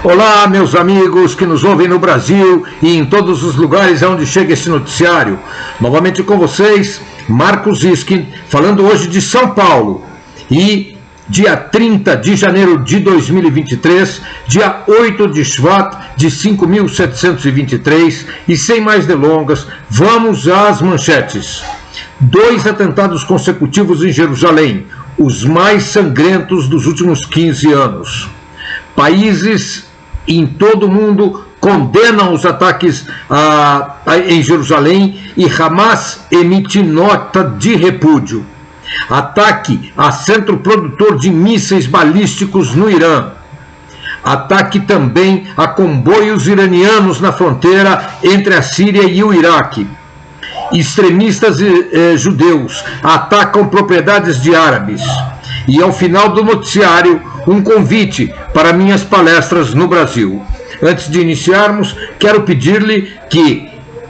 Olá, meus amigos que nos ouvem no Brasil e em todos os lugares onde chega esse noticiário. Novamente com vocês, Marcos Iskin, falando hoje de São Paulo. E dia 30 de janeiro de 2023, dia 8 de Shvat de 5.723, e sem mais delongas, vamos às manchetes. 2 atentados consecutivos em Jerusalém, os mais sangrentos dos últimos 15 anos. Países em todo o mundo condenam os ataques em Jerusalém e Hamas emite nota de repúdio. Ataque a centro produtor de mísseis balísticos no Irã. Ataque também a comboios iranianos na fronteira entre a Síria e o Iraque. Extremistas judeus atacam propriedades de árabes. E ao final do noticiário, um convite para minhas palestras no Brasil. Antes de iniciarmos, quero pedir-lhe que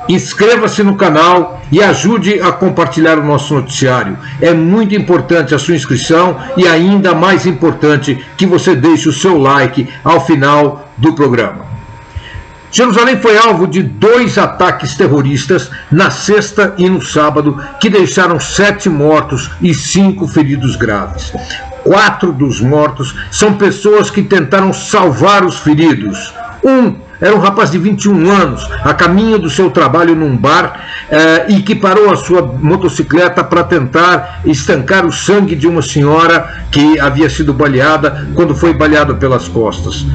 inscreva-se no canal e ajude a compartilhar o nosso noticiário. É muito importante a sua inscrição e ainda mais importante que você deixe o seu like ao final do programa. Jerusalém foi alvo de 2 ataques terroristas na sexta e no sábado, que deixaram 7 mortos e 5 feridos graves. 4 dos mortos são pessoas que tentaram salvar os feridos. Um era um rapaz de 21 anos, a caminho do seu trabalho num bar, e que parou a sua motocicleta para tentar estancar o sangue de uma senhora que havia sido baleada quando foi baleada pelas costas.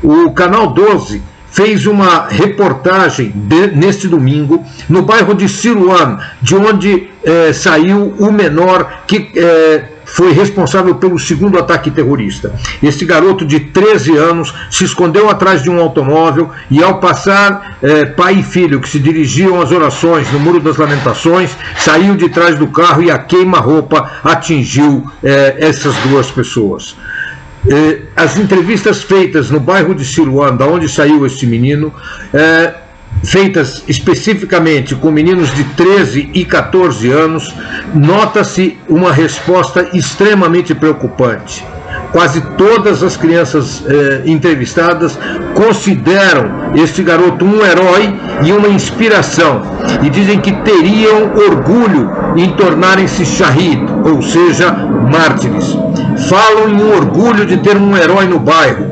O Canal 12 fez uma reportagem neste domingo no bairro de Siloam, de onde saiu o menor que foi responsável pelo segundo ataque terrorista. Este garoto de 13 anos se escondeu atrás de um automóvel e, ao passar pai e filho que se dirigiam às orações no Muro das Lamentações, saiu de trás do carro e a queima-roupa atingiu essas 2 pessoas. As entrevistas feitas no bairro de Siloam, da onde saiu este menino, feitas especificamente com meninos de 13 e 14 anos, nota-se uma resposta extremamente preocupante. Quase todas as crianças entrevistadas consideram este garoto um herói e uma inspiração, e dizem que teriam orgulho em tornarem-se shahid, ou seja, mártires. Falam em um orgulho de ter um herói no bairro.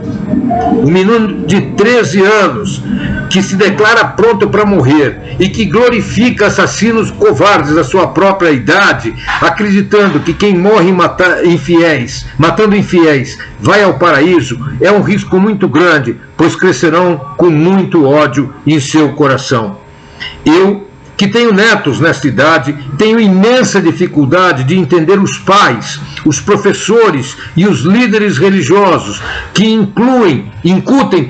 Um menino de 13 anos que se declara pronto para morrer e que glorifica assassinos covardes da sua própria idade, acreditando que quem morre matando infiéis vai ao paraíso, é um risco muito grande, pois crescerão com muito ódio em seu coração. Eu, que tenho netos nesta idade, tenho imensa dificuldade de entender os pais, os professores e os líderes religiosos que incutem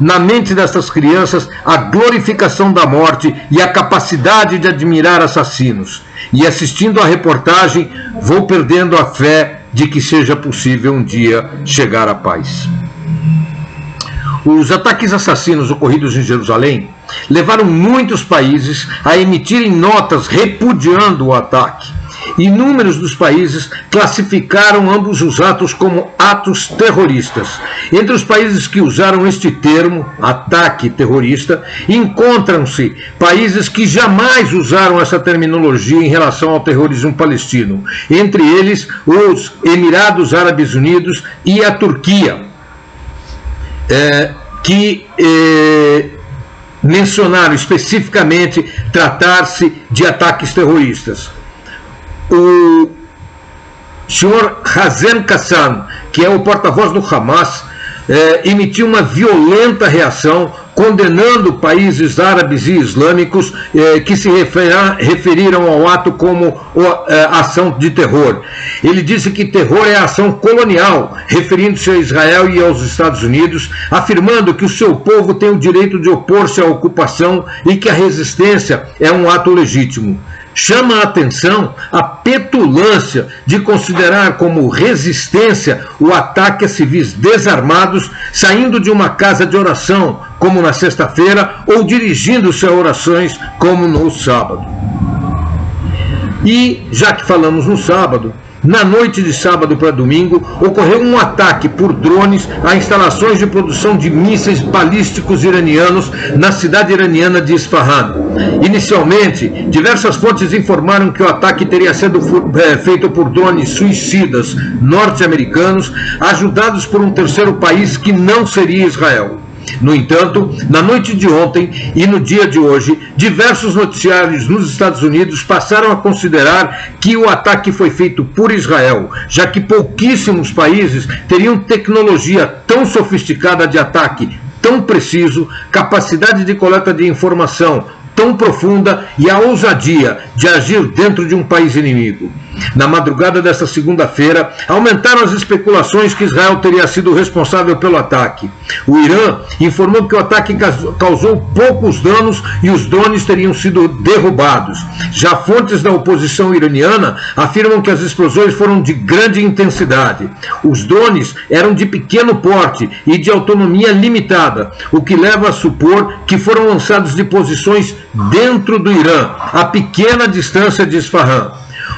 na mente dessas crianças a glorificação da morte e a capacidade de admirar assassinos. E assistindo à reportagem, vou perdendo a fé de que seja possível um dia chegar à paz. Os ataques assassinos ocorridos em Jerusalém levaram muitos países a emitirem notas repudiando o ataque. Inúmeros dos países classificaram ambos os atos como atos terroristas. Entre os países que usaram este termo, ataque terrorista, encontram-se países que jamais usaram essa terminologia em relação ao terrorismo palestino. Entre eles, os Emirados Árabes Unidos e a Turquia, que mencionaram especificamente tratar-se de ataques terroristas. O senhor Hazem Qassam, que é o porta-voz do Hamas, emitiu uma violenta reação condenando países árabes e islâmicos que se referiram ao ato como ação de terror. Ele disse que terror é ação colonial, referindo-se a Israel e aos Estados Unidos, afirmando que o seu povo tem o direito de opor-se à ocupação e que a resistência é um ato legítimo. Chama a atenção a petulância de considerar como resistência o ataque a civis desarmados saindo de uma casa de oração, como na sexta-feira, ou dirigindo-se a orações, como no sábado. E, já que falamos no sábado, na noite de sábado para domingo, ocorreu um ataque por drones a instalações de produção de mísseis balísticos iranianos na cidade iraniana de Isfahan. Inicialmente, diversas fontes informaram que o ataque teria sido feito por drones suicidas norte-americanos, ajudados por um terceiro país que não seria Israel. No entanto, na noite de ontem e no dia de hoje, diversos noticiários nos Estados Unidos passaram a considerar que o ataque foi feito por Israel, já que pouquíssimos países teriam tecnologia tão sofisticada de ataque, tão preciso, capacidade de coleta de informação tão profunda e a ousadia de agir dentro de um país inimigo. Na madrugada desta segunda-feira, aumentaram as especulações que Israel teria sido responsável pelo ataque. O Irã informou que o ataque causou poucos danos e os drones teriam sido derrubados. Já fontes da oposição iraniana afirmam que as explosões foram de grande intensidade. Os drones eram de pequeno porte e de autonomia limitada, o que leva a supor que foram lançados de posições dentro do Irã, a pequena distância de Isfahan.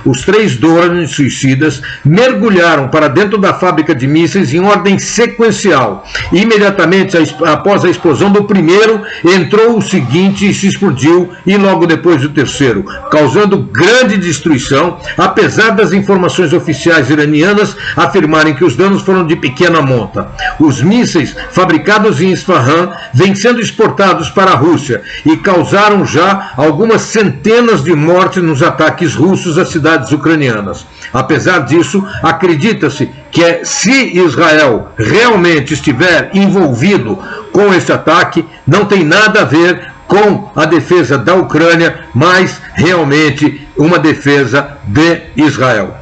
Os 3 drones suicidas mergulharam para dentro da fábrica de mísseis em ordem sequencial. Imediatamente após a explosão do primeiro, entrou o seguinte e se explodiu, e logo depois o terceiro, causando grande destruição, apesar das informações oficiais iranianas afirmarem que os danos foram de pequena monta. Os mísseis fabricados em Isfahan vêm sendo exportados para a Rússia e causaram já algumas centenas de mortes nos ataques russos a cidades ucranianas. Apesar disso, acredita-se que se Israel realmente estiver envolvido com este ataque, não tem nada a ver com a defesa da Ucrânia, mas realmente uma defesa de Israel.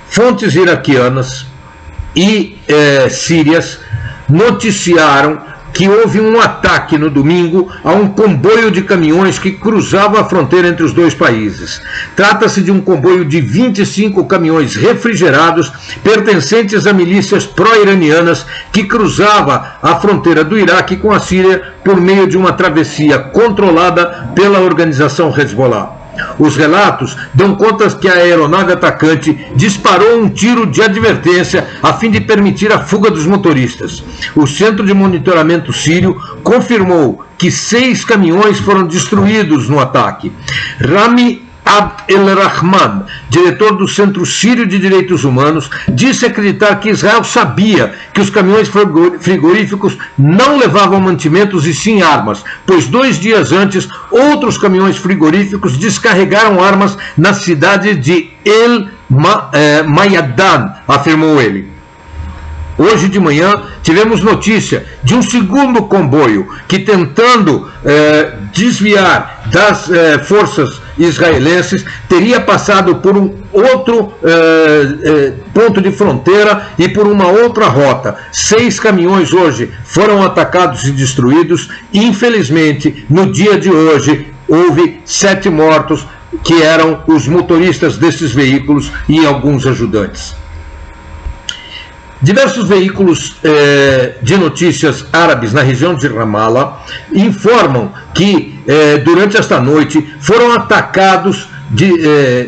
Fontes iraquianas e sírias noticiaram que houve um ataque no domingo a um comboio de caminhões que cruzava a fronteira entre os dois países. Trata-se de um comboio de 25 caminhões refrigerados pertencentes a milícias pró-iranianas que cruzava a fronteira do Iraque com a Síria por meio de uma travessia controlada pela organização Hezbollah. Os relatos dão conta que a aeronave atacante disparou um tiro de advertência a fim de permitir a fuga dos motoristas. O Centro de Monitoramento Sírio confirmou que 6 caminhões foram destruídos no ataque. Rami Abd el-Rahman, diretor do Centro Sírio de Direitos Humanos, disse acreditar que Israel sabia que os caminhões frigoríficos não levavam mantimentos e sim armas, pois 2 dias antes, outros caminhões frigoríficos descarregaram armas na cidade de El-Mayadan, afirmou ele. Hoje de manhã tivemos notícia de um segundo comboio que, tentando desviar das forças israelenses, teria passado por um outro ponto de fronteira e por uma outra rota. 6 caminhões hoje foram atacados e destruídos. Infelizmente, no dia de hoje, houve 7 mortos, que eram os motoristas desses veículos e alguns ajudantes. Diversos veículos de notícias árabes na região de Ramallah informam que durante esta noite foram atacados de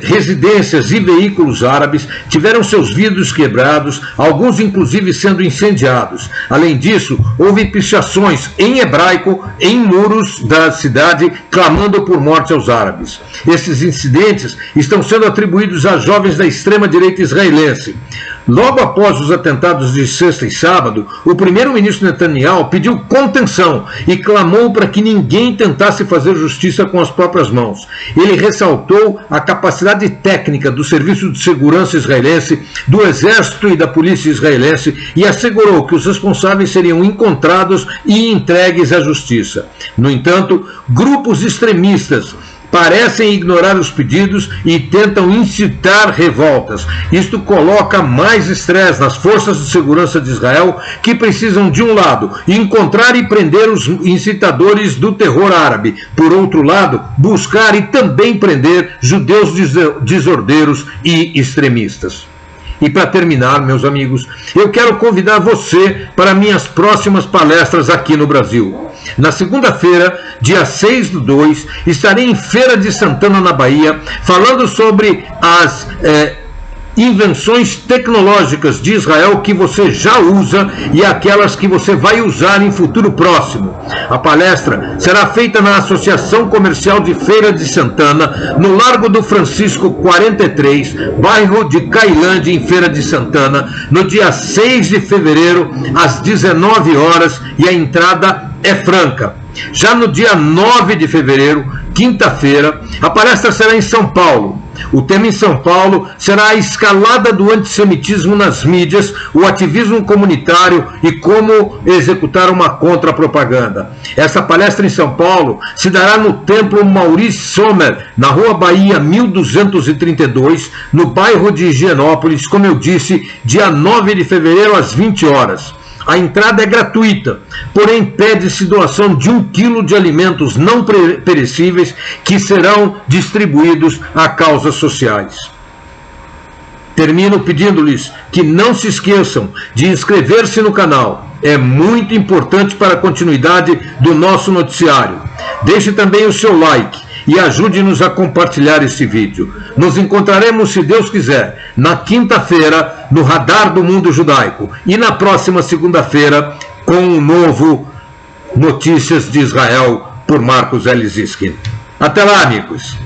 residências e veículos árabes, tiveram seus vidros quebrados, alguns inclusive sendo incendiados. Além disso, houve pichações em hebraico em muros da cidade, clamando por morte aos árabes. Esses incidentes estão sendo atribuídos a jovens da extrema-direita israelense. Logo após os atentados de sexta e sábado, o primeiro-ministro Netanyahu pediu contenção e clamou para que ninguém tentasse fazer justiça com as próprias mãos. Ele ressaltou a capacidade técnica do Serviço de Segurança israelense, do Exército e da Polícia israelense e assegurou que os responsáveis seriam encontrados e entregues à justiça. No entanto, grupos extremistas parecem ignorar os pedidos e tentam incitar revoltas. Isto coloca mais estresse nas forças de segurança de Israel, que precisam, de um lado, encontrar e prender os incitadores do terror árabe, por outro lado, buscar e também prender judeus desordeiros e extremistas. E para terminar, meus amigos, eu quero convidar você para minhas próximas palestras aqui no Brasil. Na segunda-feira, dia 6/2, estarei em Feira de Santana, na Bahia, falando sobre as invenções tecnológicas de Israel que você já usa e aquelas que você vai usar em futuro próximo. A palestra será feita na Associação Comercial de Feira de Santana, no Largo do Francisco 43, bairro de Cailândia, em Feira de Santana, no dia 6 de fevereiro, às 19 horas, e a entrada é franca. Já no dia 9 de fevereiro, quinta-feira, a palestra será em São Paulo. O tema em São Paulo será a escalada do antissemitismo nas mídias, o ativismo comunitário e como executar uma contra-propaganda. Essa palestra em São Paulo se dará no Templo Maurice Sommer, na Rua Bahia 1232, no bairro de Higienópolis, como eu disse, dia 9 de fevereiro, às 20 horas. A entrada é gratuita, porém pede-se doação de 1 quilo de alimentos não perecíveis que serão distribuídos a causas sociais. Termino pedindo-lhes que não se esqueçam de inscrever-se no canal. É muito importante para a continuidade do nosso noticiário. Deixe também o seu like e ajude-nos a compartilhar este vídeo. Nos encontraremos, se Deus quiser, na quinta-feira, no Radar do Mundo Judaico, e na próxima segunda-feira, com um novo Notícias de Israel, por Marcos L. Ziskin. Até lá, amigos!